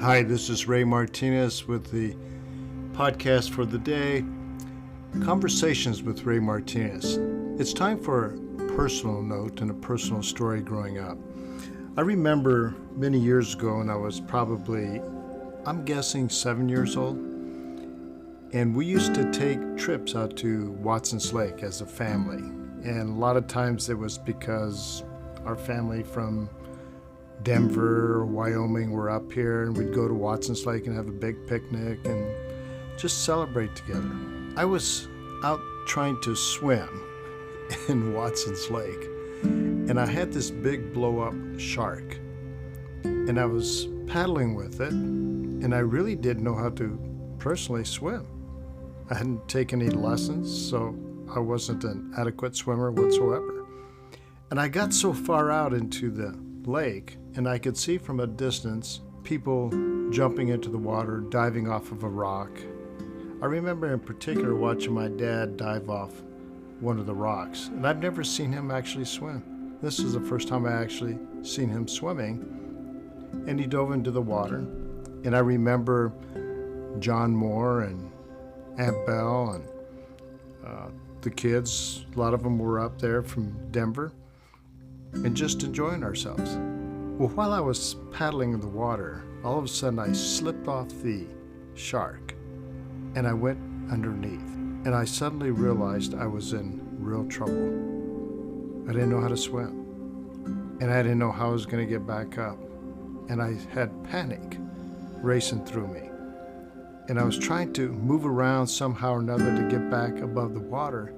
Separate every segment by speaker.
Speaker 1: Hi, this is Ray Martinez with the podcast for the day, Conversations with Ray Martinez. It's time for a personal note and a personal story growing up. I remember many years ago when I was probably, I'm guessing 7 years old, and we used to take trips out to Watson's Lake as a family. And a lot of times it was because our family from Denver or Wyoming were up here, and we'd go to Watson's Lake and have a big picnic and just celebrate together. I was out trying to swim in Watson's Lake, and I had this big blow-up shark, and I was paddling with it, and I really didn't know how to personally swim. I hadn't taken any lessons, so I wasn't an adequate swimmer whatsoever. And I got so far out into the lake, and I could see from a distance people jumping into the water, diving off of a rock. I remember in particular watching my dad dive off one of the rocks, and I've never seen him actually swim. This is the first time I actually seen him swimming, and he dove into the water. And I remember John Moore and Aunt Belle and the kids, a lot of them were up there from Denver, and just enjoying ourselves. Well, while I was paddling in the water, all of a sudden I slipped off the shark and I went underneath, and I suddenly realized I was in real trouble. I didn't know how to swim, and I didn't know how I was going to get back up, and I had panic racing through me, and I was trying to move around somehow or another to get back above the water,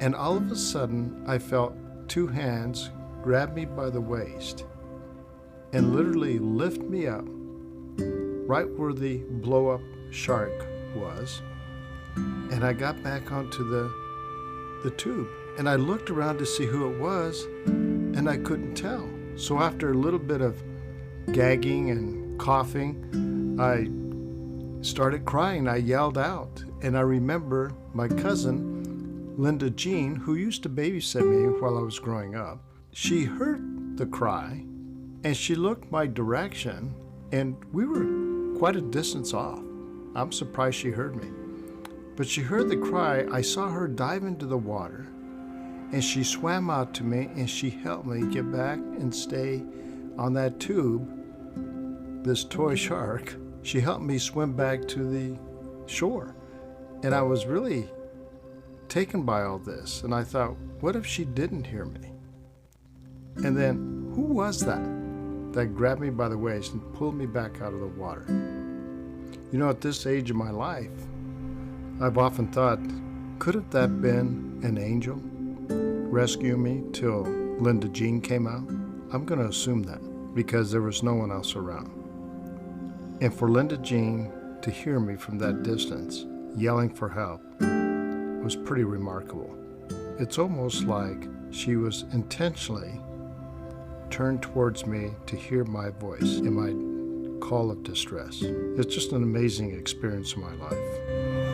Speaker 1: and all of a sudden I felt two hands grab me by the waist and literally lift me up right where the blow-up shark was, and I got back onto the tube, and I looked around to see who it was, and I couldn't tell. So after a little bit of gagging and coughing, I started crying. I yelled out, and I remember my cousin Linda Jean, who used to babysit me while I was growing up, she heard the cry, and she looked my direction, and we were quite a distance off. I'm surprised she heard me. But she heard the cry. I saw her dive into the water, and she swam out to me, and she helped me get back and stay on that tube, this toy shark. She helped me swim back to the shore, and I was really taken by all this, and I thought, what if she didn't hear me? And then, who was that grabbed me by the waist and pulled me back out of the water? You know, at this age of my life, I've often thought, could have that been an angel rescuing me till Linda Jean came out? I'm going to assume that, because there was no one else around. And for Linda Jean to hear me from that distance, yelling for help, was pretty remarkable. It's almost like she was intentionally turned towards me to hear my voice in my call of distress. It's just an amazing experience in my life.